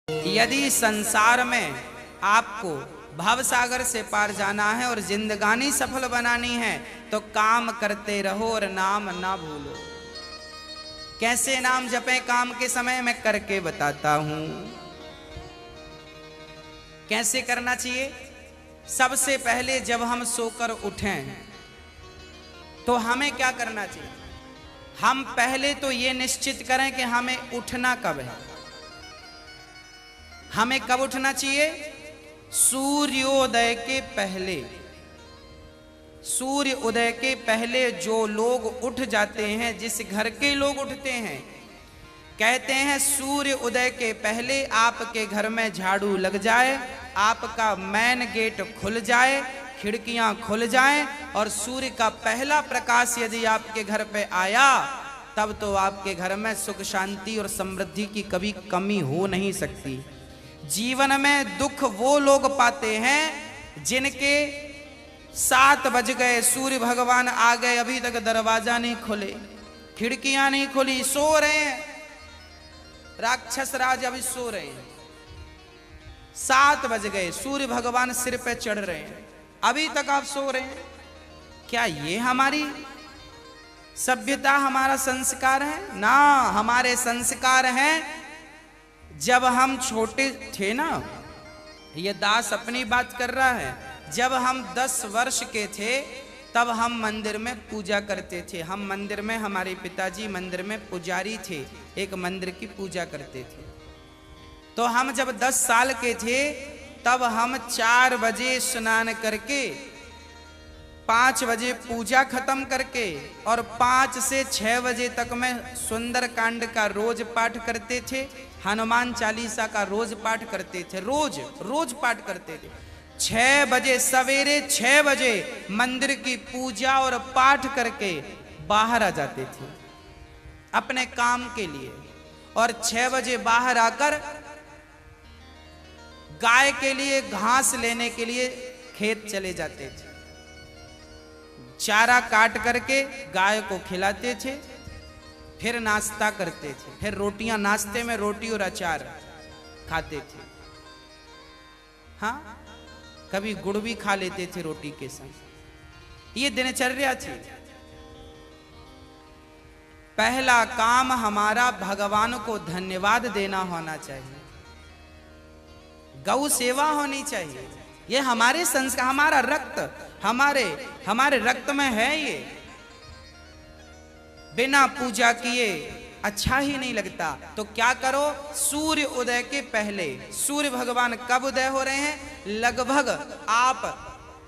यदि संसार में आपको भव सागर से पार जाना है और जिंदगानी सफल बनानी है तो काम करते रहो और नाम ना भूलो। कैसे नाम जपें काम के समय मैं करके बताता हूं। कैसे करना चाहिए? सबसे पहले जब हम सोकर उठें तो हमें क्या करना चाहिए? हम पहले तो ये निश्चित करें कि हमें उठना कब है। हमें कब उठना चाहिए? सूर्योदय के पहले। सूर्य उदय के पहले जो लोग उठ जाते हैं, जिस घर के लोग उठते हैं, कहते हैं सूर्य उदय के पहले आपके घर में झाड़ू लग जाए, आपका मेन गेट खुल जाए, खिड़कियां खुल जाएं और सूर्य का पहला प्रकाश यदि आपके घर पे आया तब तो आपके घर में सुख शांति और समृद्धि की कभी कमी हो नहीं सकती। जीवन में दुख वो लोग पाते हैं जिनके 7 बज गए, सूर्य भगवान आ गए, अभी तक दरवाजा नहीं खुले, खिड़कियां नहीं खुली, सो रहे हैं, राक्षस राज अभी सो रहे हैं। 7 बज गए, सूर्य भगवान सिर पे चढ़ रहे हैं, अभी तक आप सो रहे हैं। क्या ये हमारी सभ्यता, हमारा संस्कार है? ना, हमारे संस्कार हैं जब हम छोटे थे ना, ये दास अपनी बात कर रहा है, जब हम 10 वर्ष के थे तब हम मंदिर में पूजा करते थे। हम मंदिर में, हमारे पिताजी मंदिर में पुजारी थे, एक मंदिर की पूजा करते थे। तो हम जब 10 साल के थे तब हम 4 बजे स्नान करके 5 बजे पूजा खत्म करके और 5 से 6 बजे तक में सुंदर कांड का रोज पाठ करते थे, हनुमान चालीसा का रोज पाठ करते थे, रोज पाठ करते थे। 6 बजे, सवेरे 6 बजे मंदिर की पूजा और पाठ करके बाहर आ जाते थे अपने काम के लिए, और 6 बजे बाहर आकर गाय के लिए घास लेने के लिए खेत चले जाते थे। चारा काट करके गाय को खिलाते थे, फिर नाश्ता करते थे, फिर रोटियां, नाश्ते में रोटी और अचार खाते थे। हाँ, कभी गुड़ भी खा लेते थे रोटी के संग। ये दिनचर्या थी। पहला काम हमारा भगवान को धन्यवाद देना होना चाहिए, गौ सेवा होनी चाहिए। ये हमारे संस्कार, हमारा रक्त, हमारे रक्त में है ये। बिना पूजा किए अच्छा ही नहीं लगता। तो क्या करो? सूर्य उदय के पहले, सूर्य भगवान कब उदय हो रहे हैं? लगभग आप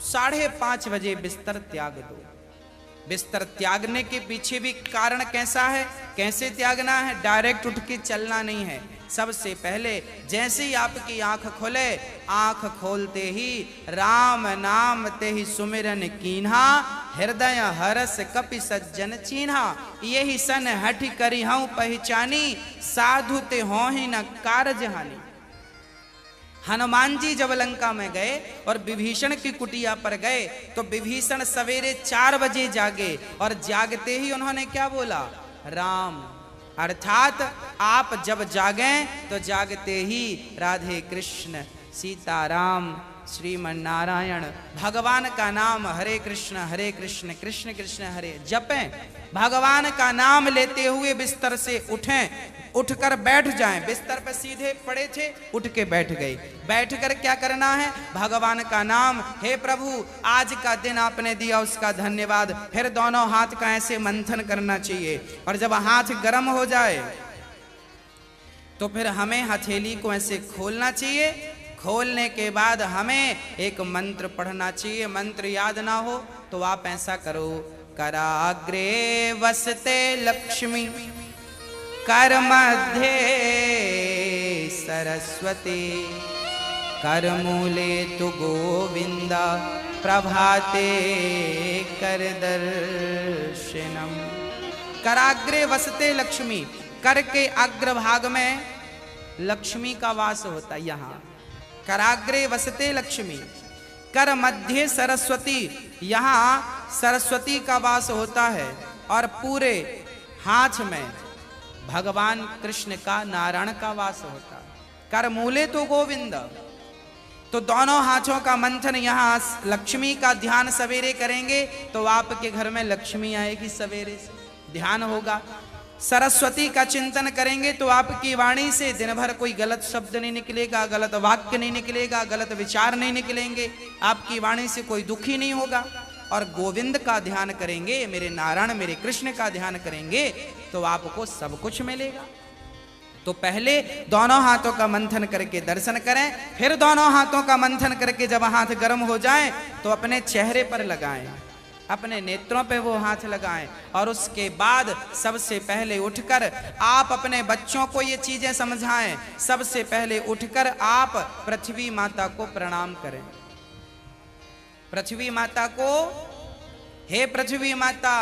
5:30 बजे बिस्तर त्याग दो। बिस्तर त्यागने के पीछे भी कारण कैसा है, कैसे त्यागना है? डायरेक्ट उठ के चलना नहीं है। सबसे पहले जैसे ही आपकी आंख खुले, आंख खोलते ही राम नाम ते ही सुमिरन कीन्हा, हृदय हरस कपि सज्जन चीन्हा, यही सन हठ करी हूं पहचानी, साधु ते हो ही न कारज हानि। हनुमान जी जब लंका में गए और विभीषण की कुटिया पर गए तो विभीषण सवेरे 4 बजे जागे और जागते ही उन्होंने क्या बोला? राम। अर्थात आप जब जागें तो जागते ही राधे कृष्ण, सीताराम, श्रीमन नारायण, भगवान का नाम हरे कृष्ण कृष्ण कृष्ण हरे जपें। भगवान का नाम लेते हुए बिस्तर से उठें, उठकर बैठ जाएं। बिस्तर पर सीधे पड़े थे, उठ के बैठ गए। बैठकर क्या करना है? भगवान का नाम, हे प्रभु आज का दिन आपने दिया उसका धन्यवाद। फिर दोनों हाथ का ऐसे मंथन करना चाहिए और जब हाथ गर्म हो जाए तो फिर हमें हथेली को ऐसे खोलना चाहिए। खोलने के बाद हमें एक मंत्र पढ़ना चाहिए। मंत्र याद ना हो तो आप ऐसा करो, कराग्रे वसते लक्ष्मी, कर मध्य सरस्वती, कर मूले तु गोविंदा, प्रभाते कर दर्शनम। कराग्रे वसते लक्ष्मी, कर के अग्रभाग में लक्ष्मी का वास होता है। यहाँ कराग्रे वसते लक्ष्मी, कर मध्य सरस्वती, यहाँ सरस्वती का वास होता है, और पूरे हाथ में भगवान कृष्ण का, नारायण का वास होता है। कर मूले तो गोविंद। तो दोनों हाथों का मंथन, यहाँ लक्ष्मी का ध्यान सवेरे करेंगे तो आपके घर में लक्ष्मी आएगी, सवेरे से ध्यान होगा। सरस्वती का चिंतन करेंगे तो आपकी वाणी से दिन भर कोई गलत शब्द नहीं निकलेगा, गलत वाक्य नहीं निकलेगा, गलत विचार नहीं निकलेंगे, आपकी वाणी से कोई दुखी नहीं होगा। और गोविंद का ध्यान करेंगे, मेरे नारायण मेरे कृष्ण का ध्यान करेंगे तो आपको सब कुछ मिलेगा। तो पहले दोनों हाथों का मंथन करके दर्शन करें, फिर दोनों हाथों का मंथन करके जब हाथ गर्म हो जाए तो अपने चेहरे पर लगाएं, अपने नेत्रों पे वो हाथ लगाएं। और उसके बाद सबसे पहले उठकर आप अपने बच्चों को ये चीजें समझाएं। सबसे पहले उठकर आप पृथ्वी माता को प्रणाम करें। पृथ्वी माता को, हे पृथ्वी माता,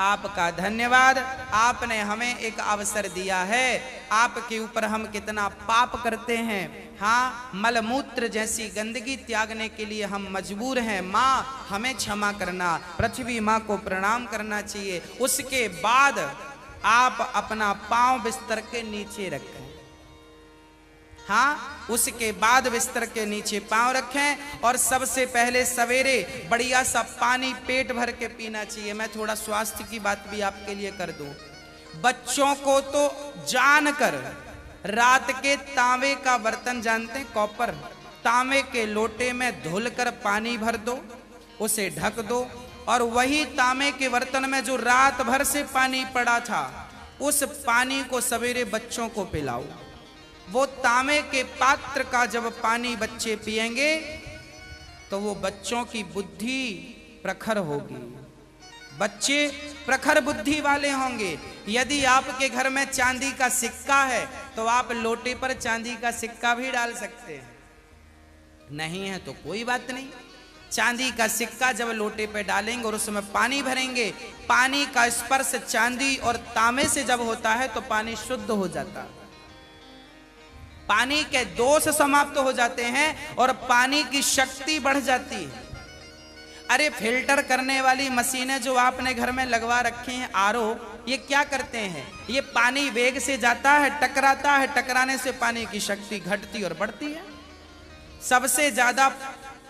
आपका धन्यवाद, आपने हमें एक अवसर दिया है। आपके ऊपर हम कितना पाप करते हैं, हाँ, मलमूत्र जैसी गंदगी त्यागने के लिए हम मजबूर हैं। माँ हमें क्षमा करना, पृथ्वी माँ को प्रणाम करना चाहिए। उसके बाद आप अपना पांव बिस्तर के नीचे रखें, हाँ, उसके बाद बिस्तर के नीचे पांव रखें। और सबसे पहले सवेरे बढ़िया सा पानी पेट भर के पीना चाहिए। मैं थोड़ा स्वास्थ्य की बात भी आपके लिए कर दूं। बच्चों को तो जानकर रात के तांबे का बर्तन, जानते हैं, कॉपर, तांबे के लोटे में धुलकर पानी भर दो, उसे ढक दो, और वही तांबे के बर्तन में जो रात भर से पानी पड़ा था उस पानी को सवेरे बच्चों को पिलाओ। वो तांबे के पात्र का जब पानी बच्चे पिएंगे तो वो बच्चों की बुद्धि प्रखर होगी, बच्चे प्रखर बुद्धि वाले होंगे। यदि आपके घर में चांदी का सिक्का है तो आप लोटे पर चांदी का सिक्का भी डाल सकते हैं, नहीं है तो कोई बात नहीं। चांदी का सिक्का जब लोटे पे डालेंगे और उसमें पानी भरेंगे, पानी का स्पर्श चांदी और तांबे से जब होता है तो पानी शुद्ध हो जाता है, पानी के दोष समाप्त हो जाते हैं और पानी की शक्ति बढ़ जाती है। अरे फिल्टर करने वाली मशीनें जो आपने घर में लगवा रखी हैं, आरओ, ये क्या करते हैं? ये पानी वेग से जाता है, टकराता है, टकराने से पानी की शक्ति घटती और बढ़ती है। सबसे ज्यादा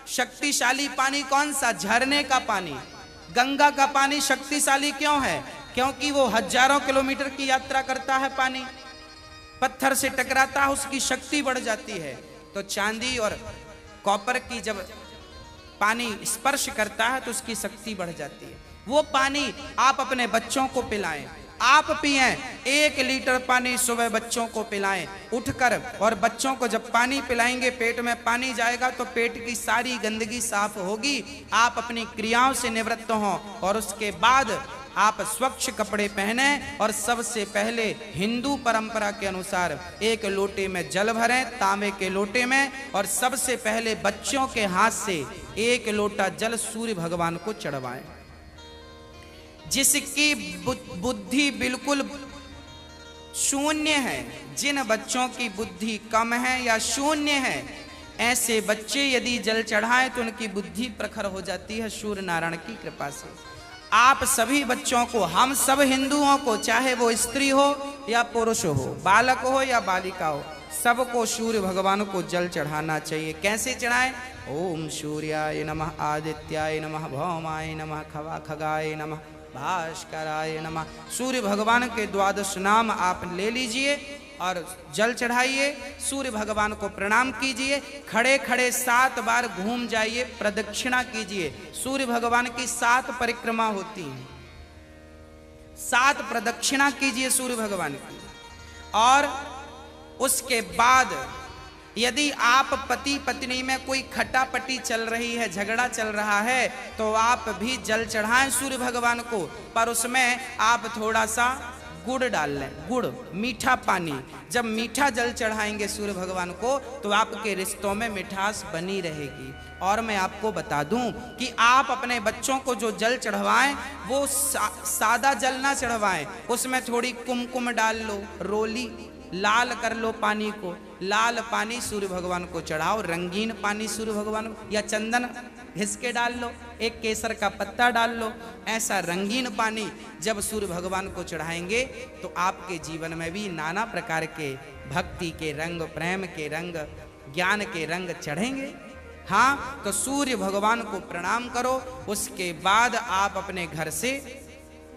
शक्तिशाली पानी कौन सा? झरने का पानी। गंगा का पानी शक्तिशाली क्यों है? क्योंकि वो हजारों किलोमीटर की यात्रा करता है, पानी पत्थर से टकराता है, उसकी शक्ति बढ़ जाती है। तो चांदी और कॉपर की जब पानी स्पर्श करता है तो उसकी शक्ति बढ़ जाती है। वो पानी आप अपने बच्चों को पिलाएं, आप पिएं। 1 लीटर पानी सुबह बच्चों को पिलाएं उठकर, और बच्चों को जब पानी पिलाएंगे पेट में पानी जाएगा तो पेट की सारी गंदगी साफ होगी। आप अपनी क्रियाओं से निवृत्त हों और उसके बाद आप स्वच्छ कपड़े पहने और सबसे पहले हिंदू परंपरा के अनुसार 1 लोटे में जल भरें, तांबे के लोटे में, और सबसे पहले बच्चों के हाथ से 1 लोटा जल सूर्य भगवान को चढ़वाएं। जिसकी बुद्धि बिल्कुल शून्य है, जिन बच्चों की बुद्धि कम है या शून्य है, ऐसे बच्चे यदि जल चढ़ाएं तो उनकी बुद्धि प्रखर हो जाती है सूर्य नारायण की कृपा से। आप सभी बच्चों को, हम सब हिंदुओं को, चाहे वो स्त्री हो या पुरुष हो, बालक हो या बालिका हो, सबको सूर्य भगवान को जल चढ़ाना चाहिए। कैसे चढ़ाएं? ओम सूर्याय नमः, आदित्याय नमः, भौमाय नमः, खगाय नमः, भास्कराय नमः। सूर्य भगवान के 12 नाम आप ले लीजिए और जल चढ़ाइए, सूर्य भगवान को प्रणाम कीजिए, खड़े खड़े 7 बार घूम जाइए, प्रदक्षिणा कीजिए। सूर्य भगवान की 7 परिक्रमा होती हैं, 7 प्रदक्षिणा कीजिए सूर्य भगवान की। और उसके बाद यदि आप पति पत्नी में कोई खटापटी चल रही है, झगड़ा चल रहा है, तो आप भी जल चढ़ाएं सूर्य भगवान को, पर उसमें आप थोड़ा सा गुड़ डाल लें, गुड़, मीठा पानी। जब मीठा जल चढ़ाएंगे सूर्य भगवान को तो आपके रिश्तों में मिठास बनी रहेगी। और मैं आपको बता दूं कि आप अपने बच्चों को जो जल चढ़वाएं वो सादा जल ना चढ़वाएं, उसमें थोड़ी कुमकुम डाल लो, रोली लाल कर लो पानी को, लाल पानी सूर्य भगवान को चढ़ाओ। रंगीन पानी सूर्य भगवान को, या चंदन घिस के डाल लो, एक केसर का पत्ता डाल लो, ऐसा रंगीन पानी जब सूर्य भगवान को चढ़ाएंगे तो आपके जीवन में भी नाना प्रकार के भक्ति के रंग, प्रेम के रंग, ज्ञान के रंग चढ़ेंगे। हाँ, तो सूर्य भगवान को प्रणाम करो। उसके बाद आप अपने घर से,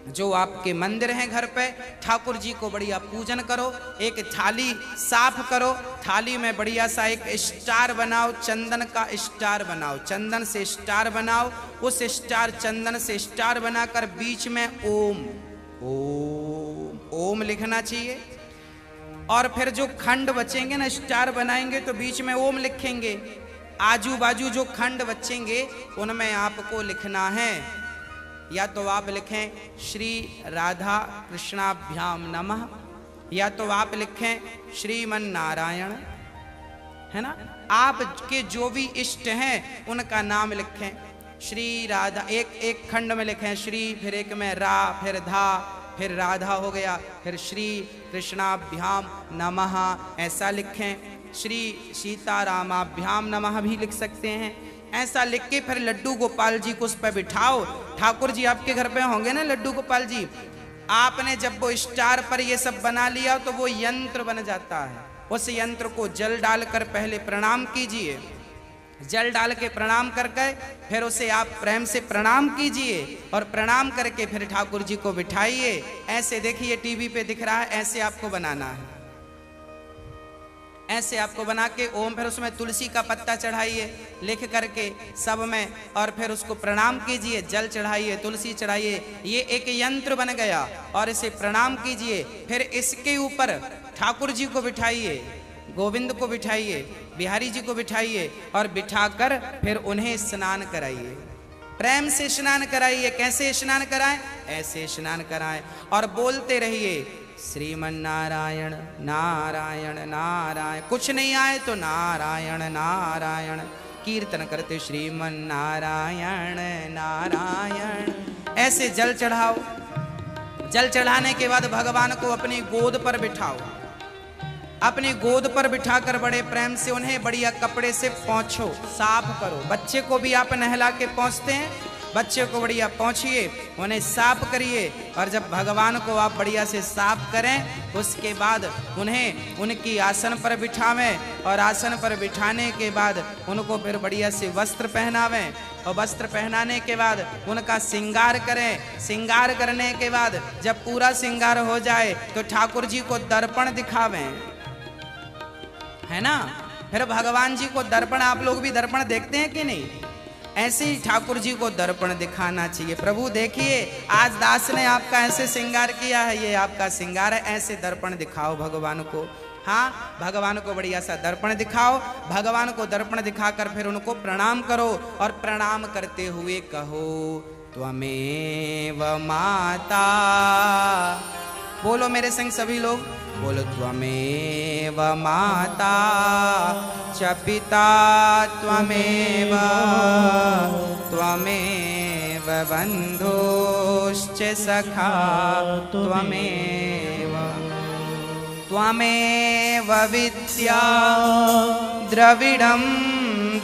जो आपके मंदिर हैं घर पे, ठाकुर जी को बढ़िया पूजन करो। एक थाली साफ करो, थाली में बढ़िया सा एक स्टार बनाओ, चंदन का स्टार बनाओ, चंदन से स्टार बनाओ। उस स्टार, चंदन से स्टार बनाकर बीच में ओम ओम ओम लिखना चाहिए। और फिर जो खंड बचेंगे ना, स्टार बनाएंगे तो बीच में ओम लिखेंगे। आजू बाजू जो खंड बचेंगे उनमें आपको लिखना है, या तो आप लिखें श्री राधा कृष्णाभ्याम नमः, या तो आप लिखें श्रीमन नारायण, है ना। आपके जो भी इष्ट हैं उनका नाम लिखें। श्री राधा, एक खंड में लिखें श्री, फिर एक में रा, फिर धा, फिर राधा हो गया, फिर श्री कृष्णाभ्याम नमः ऐसा लिखें। श्री सीतारामाभ्याम नमः भी लिख सकते हैं। ऐसा लिख के फिर लड्डू गोपाल जी को उस पर बिठाओ। ठाकुर जी आपके घर पे होंगे ना, लड्डू गोपाल जी। आपने जब वो स्टार पर ये सब बना लिया तो वो यंत्र बन जाता है। उस यंत्र को जल डालकर पहले प्रणाम कीजिए, जल डाल के प्रणाम करके फिर उसे आप प्रेम से प्रणाम कीजिए, और प्रणाम करके फिर ठाकुर जी को बिठाइए। ऐसे देखिए टीवी पे दिख रहा है, ऐसे आपको बनाना है, ऐसे आपको बना के ओम, फिर उसमें तुलसी का पत्ता चढ़ाइए लिख करके सब में, और फिर उसको प्रणाम कीजिए, जल चढ़ाइए, तुलसी चढ़ाइए। ये एक यंत्र बन गया, और इसे प्रणाम कीजिए। फिर इसके ऊपर ठाकुर जी को बिठाइए, गोविंद को बिठाइए, बिहारी जी को बिठाइए, और बिठाकर फिर उन्हें स्नान कराइए, प्रेम से स्नान कराइए। कैसे स्नान कराएं? ऐसे स्नान कराएं, और बोलते रहिए श्रीमन नारायण नारायण नारायण। कुछ नहीं आए तो नारायण नारायण कीर्तन करते श्रीमन नारायण नारायण। ऐसे जल चढ़ाओ। जल चढ़ाने के बाद भगवान को अपनी गोद पर बिठाओ। अपनी गोद पर बिठाकर बड़े प्रेम से उन्हें बढ़िया कपड़े से पोंछो, साफ करो। बच्चे को भी आप नहला के पोंछते हैं, बच्चे को बढ़िया पोंछिए, उन्हें साफ करिए। और जब भगवान को आप बढ़िया से साफ करें, उसके बाद उन्हें उनकी आसन पर बिठावें, और आसन पर बिठाने के बाद उनको फिर बढ़िया से वस्त्र पहनावें, और वस्त्र पहनाने के बाद उनका श्रृंगार करें। श्रृंगार करने के बाद जब पूरा श्रृंगार हो जाए तो ठाकुर जी को दर्पण दिखावें, है ना। फिर भगवान जी को दर्पण, आप लोग भी दर्पण देखते हैं कि नहीं? ऐसे ही ठाकुर जी को दर्पण दिखाना चाहिए। प्रभु देखिए, आज दास ने आपका ऐसे श्रृंगार किया है, ये आपका श्रृंगार है, ऐसे दर्पण दिखाओ भगवान को। हाँ, भगवान को बढ़िया सा दर्पण दिखाओ। भगवान को दर्पण दिखाकर फिर उनको प्रणाम करो, और प्रणाम करते हुए कहो त्वमेव माता। बोलो मेरे संग सभी लोग, बोलो त्वमेव माता च पिता त्वमेव, त्वमेव बन्धुश्च सखा त्वमेव, त्वमेव विद्या द्रविडं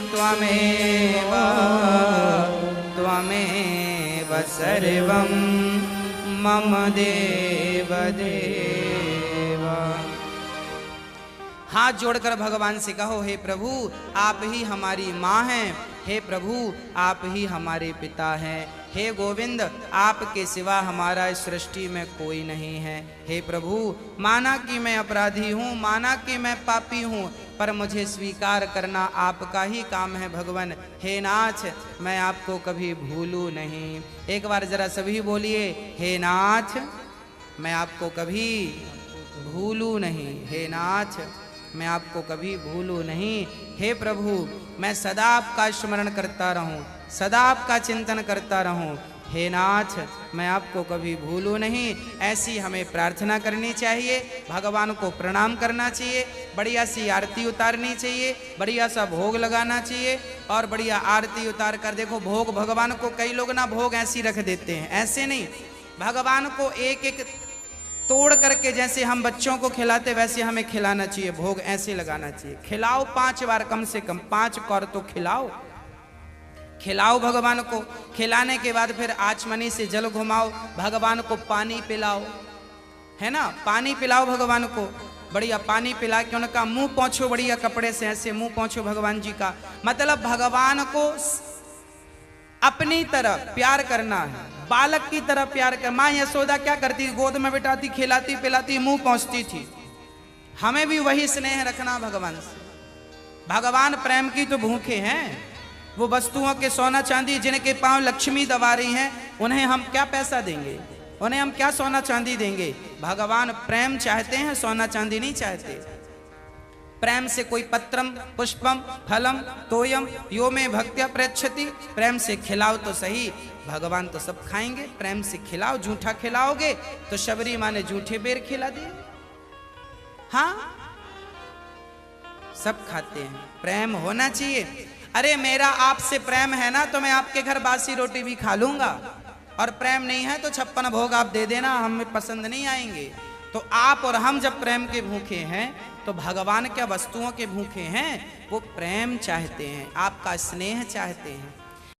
त्वमेव, त्वमेव सर्वं मम देव देव। हाथ जोड़कर भगवान से कहो, हे प्रभु आप ही हमारी माँ हैं, हे प्रभु आप ही हमारे पिता हैं, हे गोविंद आपके सिवा हमारा इस सृष्टि में कोई नहीं है। हे प्रभु, माना कि मैं अपराधी हूँ, माना कि मैं पापी हूँ, पर मुझे स्वीकार करना आपका ही काम है भगवान। हे नाथ, मैं आपको कभी भूलूं नहीं। एक बार जरा सभी बोलिए, हे नाथ मैं आपको कभी भूलूं नहीं, हे नाथ मैं आपको कभी भूलूं नहीं। हे प्रभु, मैं सदा आपका स्मरण करता रहूं, सदा आपका चिंतन करता रहूं। हे नाथ, मैं आपको कभी भूलूं नहीं। ऐसी हमें प्रार्थना करनी चाहिए, भगवान को प्रणाम करना चाहिए, बढ़िया सी आरती उतारनी चाहिए, बढ़िया सा भोग लगाना चाहिए। और बढ़िया आरती उतार कर देखो, भोग भगवान को कई लोग ना भोग ऐसी रख देते हैं, ऐसे नहीं, भगवान को एक एक तोड़ करके जैसे हम बच्चों को खिलाते वैसे हमें खिलाना चाहिए। भोग ऐसे लगाना चाहिए। खिलाओ 5 बार, कम से कम 5 कौर तो खिलाओ, खिलाओ भगवान को। खिलाने के बाद फिर आचमनी से जल घुमाओ, भगवान को पानी पिलाओ, है ना, पानी पिलाओ भगवान को। बढ़िया पानी पिला के उनका मुंह पोंछो बढ़िया कपड़े से, ऐसे मुंह पोंछो भगवान जी का। मतलब भगवान को अपनी तरह प्यार करना है, बालक की तरह प्यार कर। माँ यशोदा क्या करती, गोद में बिठाती, खिलाती पिलाती, मुंह पोंछती थी। हमें भी वही स्नेह रखना भगवान से। भगवान प्रेम की तो भूखे हैं। वो वस्तुओं के सोना चांदी जिनके पांव लक्ष्मी दबा रही हैं, उन्हें हम क्या पैसा देंगे, उन्हें हम क्या सोना चांदी देंगे। भगवान प्रेम चाहते हैं, सोना चांदी नहीं चाहते। प्रेम से कोई पत्रम पुष्पम फलम तोयम यो में भक्त्या प्रयच्छति, प्रेम से खिलाओ तो सही, भगवान तो सब खाएंगे। प्रेम से खिलाओ, झूठा खिलाओगे तो शबरी माँ ने झूठे बेर खिला दिए। हाँ, सब खाते हैं, प्रेम होना चाहिए। अरे मेरा आपसे प्रेम है ना, तो मैं आपके घर बासी रोटी भी खा लूंगा, और प्रेम नहीं है तो 56 भोग आप दे देना, हमें पसंद नहीं आएंगे। तो आप और हम जब प्रेम के भूखे हैं, तो भगवान क्या वस्तुओं के भूखे हैं? वो प्रेम चाहते हैं, आपका स्नेह चाहते हैं।